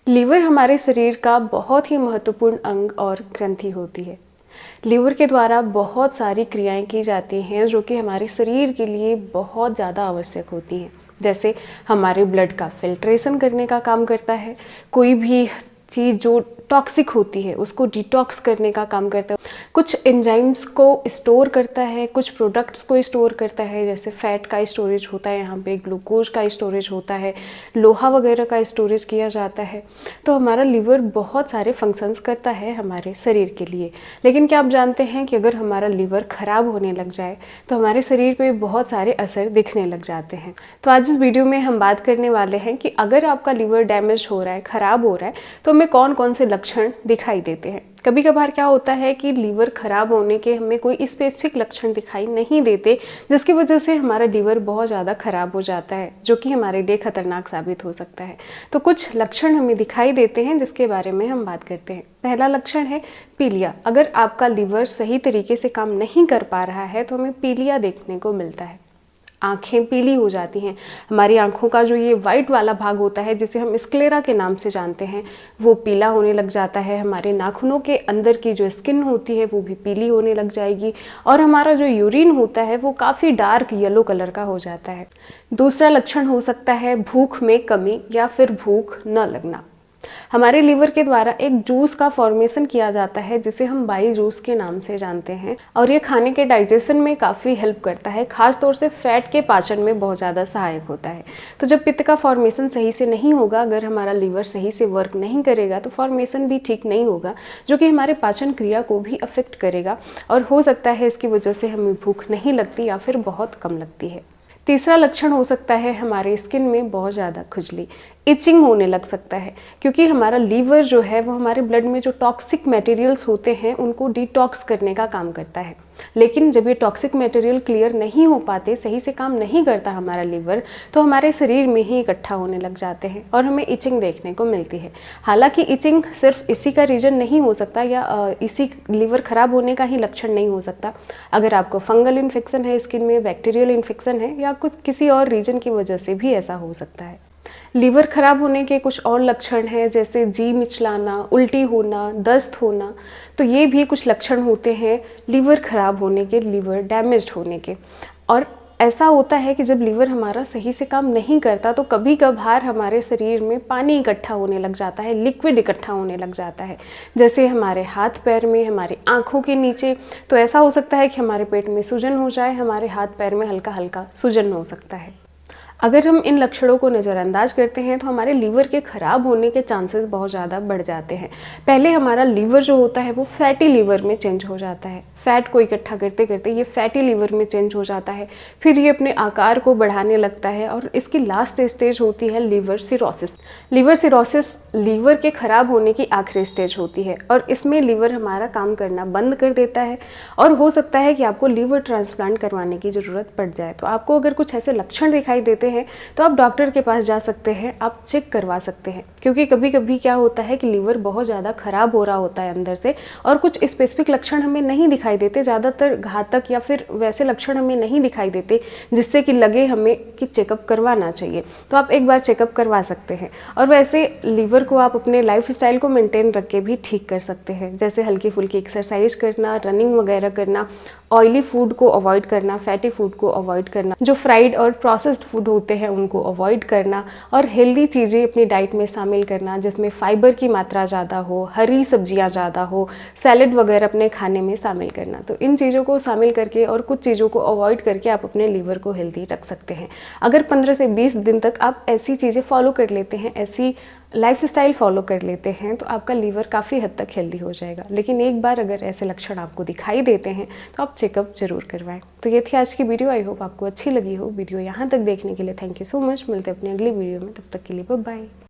Liver हमारे शरीर का बहुत ही महत्वपूर्ण अंग और ग्रंथि होती है। लीवर के द्वारा बहुत सारी क्रियाएं की जाती हैं जो कि हमारे शरीर के लिए बहुत ज़्यादा आवश्यक होती हैं। जैसे हमारे ब्लड का फिल्ट्रेशन करने का काम करता है, कोई भी चीज़ जो टॉक्सिक होती है उसको डिटॉक्स करने का काम करता है, कुछ एंजाइम्स को स्टोर करता है, कुछ प्रोडक्ट्स को स्टोर करता है, जैसे फैट का स्टोरेज होता है, यहाँ पे ग्लूकोज का स्टोरेज होता है, लोहा वगैरह का स्टोरेज किया जाता है। तो हमारा लीवर बहुत सारे फंक्शंस करता है हमारे शरीर के लिए। लेकिन क्या आप जानते हैं कि अगर हमारा लीवर ख़राब होने लग जाए तो हमारे शरीर पे बहुत सारे असर दिखने लग जाते हैं। तो आज इस वीडियो में हम बात करने वाले हैं कि अगर आपका लीवर डैमेज हो रहा है, ख़राब हो रहा है, तो हमें कौन कौन से लक्षण दिखाई देते हैं। कभी कभार क्या होता है कि लीवर खराब होने के हमें कोई स्पेसिफिक लक्षण दिखाई नहीं देते, जिसकी वजह से हमारा लीवर बहुत ज़्यादा खराब हो जाता है, जो कि हमारे लिए खतरनाक साबित हो सकता है। तो कुछ लक्षण हमें दिखाई देते हैं जिसके बारे में हम बात करते हैं। पहला लक्षण है पीलिया। अगर आपका लीवर सही तरीके से काम नहीं कर पा रहा है तो हमें पीलिया देखने को मिलता है। आँखें पीली हो जाती हैं। हमारी आँखों का जो ये वाइट वाला भाग होता है, जिसे हम स्क्लेरा के नाम से जानते हैं, वो पीला होने लग जाता है। हमारे नाखूनों के अंदर की जो स्किन होती है वो भी पीली होने लग जाएगी और हमारा जो यूरिन होता है वो काफ़ी डार्क येलो कलर का हो जाता है। दूसरा लक्षण हो सकता है भूख में कमी या फिर भूख न लगना। हमारे लीवर के द्वारा एक जूस का फॉर्मेशन किया जाता है जिसे हम बाइल जूस के नाम से जानते हैं, और ये खाने के डाइजेशन में काफ़ी हेल्प करता है, खास तौर से फैट के पाचन में बहुत ज़्यादा सहायक होता है। तो जब पित्त का फॉर्मेशन सही से नहीं होगा, अगर हमारा लीवर सही से वर्क नहीं करेगा तो फॉर्मेशन भी ठीक नहीं होगा, जो कि हमारे पाचन क्रिया को भी अफेक्ट करेगा और हो सकता है इसकी वजह से हमें भूख नहीं लगती या फिर बहुत कम लगती है। तीसरा लक्षण हो सकता है हमारे स्किन में बहुत ज़्यादा खुजली, इचिंग होने लग सकता है, क्योंकि हमारा लीवर जो है वो हमारे ब्लड में जो टॉक्सिक मटेरियल्स होते हैं उनको डिटॉक्स करने का काम करता है। लेकिन जब ये टॉक्सिक मटेरियल क्लियर नहीं हो पाते, सही से काम नहीं करता हमारा लीवर, तो हमारे शरीर में ही इकट्ठा होने लग जाते हैं और हमें इचिंग देखने को मिलती है। हालांकि इचिंग सिर्फ इसी का रीजन नहीं हो सकता या इसी लीवर खराब होने का ही लक्षण नहीं हो सकता। अगर आपको फंगल इन्फेक्शन है स्किन में, बैक्टीरियल इन्फेक्शन है या कुछ किसी और रीजन की वजह से भी ऐसा हो सकता है। लीवर खराब होने के कुछ और लक्षण हैं, जैसे जी मिचलाना, उल्टी होना, दस्त होना। तो ये भी कुछ लक्षण होते हैं लीवर खराब होने के, लीवर डैमेज्ड होने के। और ऐसा होता है कि जब लीवर हमारा सही से काम नहीं करता तो कभी कभार हमारे शरीर में पानी इकट्ठा होने लग जाता है, लिक्विड इकट्ठा होने लग जाता है, जैसे हमारे हाथ पैर में, हमारी आँखों के नीचे। तो ऐसा हो सकता है कि हमारे पेट में सूजन हो जाए, हमारे हाथ पैर में हल्का हल्का सूजन हो सकता है। अगर हम इन लक्षणों को नज़रअंदाज करते हैं तो हमारे लीवर के ख़राब होने के चांसेस बहुत ज़्यादा बढ़ जाते हैं। पहले हमारा लीवर जो होता है वो फैटी लीवर में चेंज हो जाता है, फैट को इकट्ठा करते करते ये फैटी लीवर में चेंज हो जाता है, फिर ये अपने आकार को बढ़ाने लगता है और इसकी लास्ट स्टेज होती है liver cirrhosis. Liver cirrhosis liver के ख़राब होने की आखिरी स्टेज होती है और इसमें लीवर हमारा काम करना बंद कर देता है और हो सकता है कि आपको लीवर ट्रांसप्लांट करवाने की ज़रूरत पड़ जाए। तो आपको अगर कुछ ऐसे लक्षण दिखाई देते हैं तो आप डॉक्टर के पास जा सकते हैं, आप चेक करवा सकते हैं, क्योंकि कभी कभी क्या होता है कि लीवर बहुत ज़्यादा ख़राब हो रहा होता है अंदर से और कुछ स्पेसिफिक लक्षण हमें नहीं दिखाई देते, ज़्यादातर घातक या फिर वैसे लक्षण हमें नहीं दिखाई देते जिससे कि लगे हमें कि चेकअप करवाना चाहिए। तो आप एक बार चेकअप करवा सकते हैं। और वैसे लीवर को आप अपने लाइफ स्टाइल को मेंटेन रख के भी ठीक कर सकते हैं, जैसे हल्की फुल्की एक्सरसाइज करना, रनिंग वगैरह करना, ऑयली फूड को अवॉइड करना, फैटी फूड को अवॉइड करना, जो फ्राइड और प्रोसेस्ड फूड होते हैं उनको अवॉइड करना और हेल्दी चीज़ें अपनी डाइट में शामिल करना, जिसमें फाइबर की मात्रा ज़्यादा हो, हरी सब्जियां ज़्यादा हो, सैलेड वगैरह अपने खाने में शामिल करना। तो इन चीज़ों को शामिल करके और कुछ चीज़ों को अवॉइड करके आप अपने लीवर को हेल्दी रख सकते हैं। अगर 15 से 20 दिन तक आप ऐसी चीज़ें फॉलो कर लेते हैं, ऐसी लाइफ स्टाइल फॉलो कर लेते हैं, तो आपका लीवर काफ़ी हद तक हेल्दी हो जाएगा। लेकिन एक बार अगर ऐसे लक्षण आपको दिखाई देते हैं तो आप चेकअप जरूर करवाएं। तो ये थी आज की वीडियो। आई होप आपको अच्छी लगी हो। वीडियो यहाँ तक देखने के लिए थैंक यू सो मच। मिलते हैं अपनी अगली वीडियो में, तब तक के लिए बाय बाय।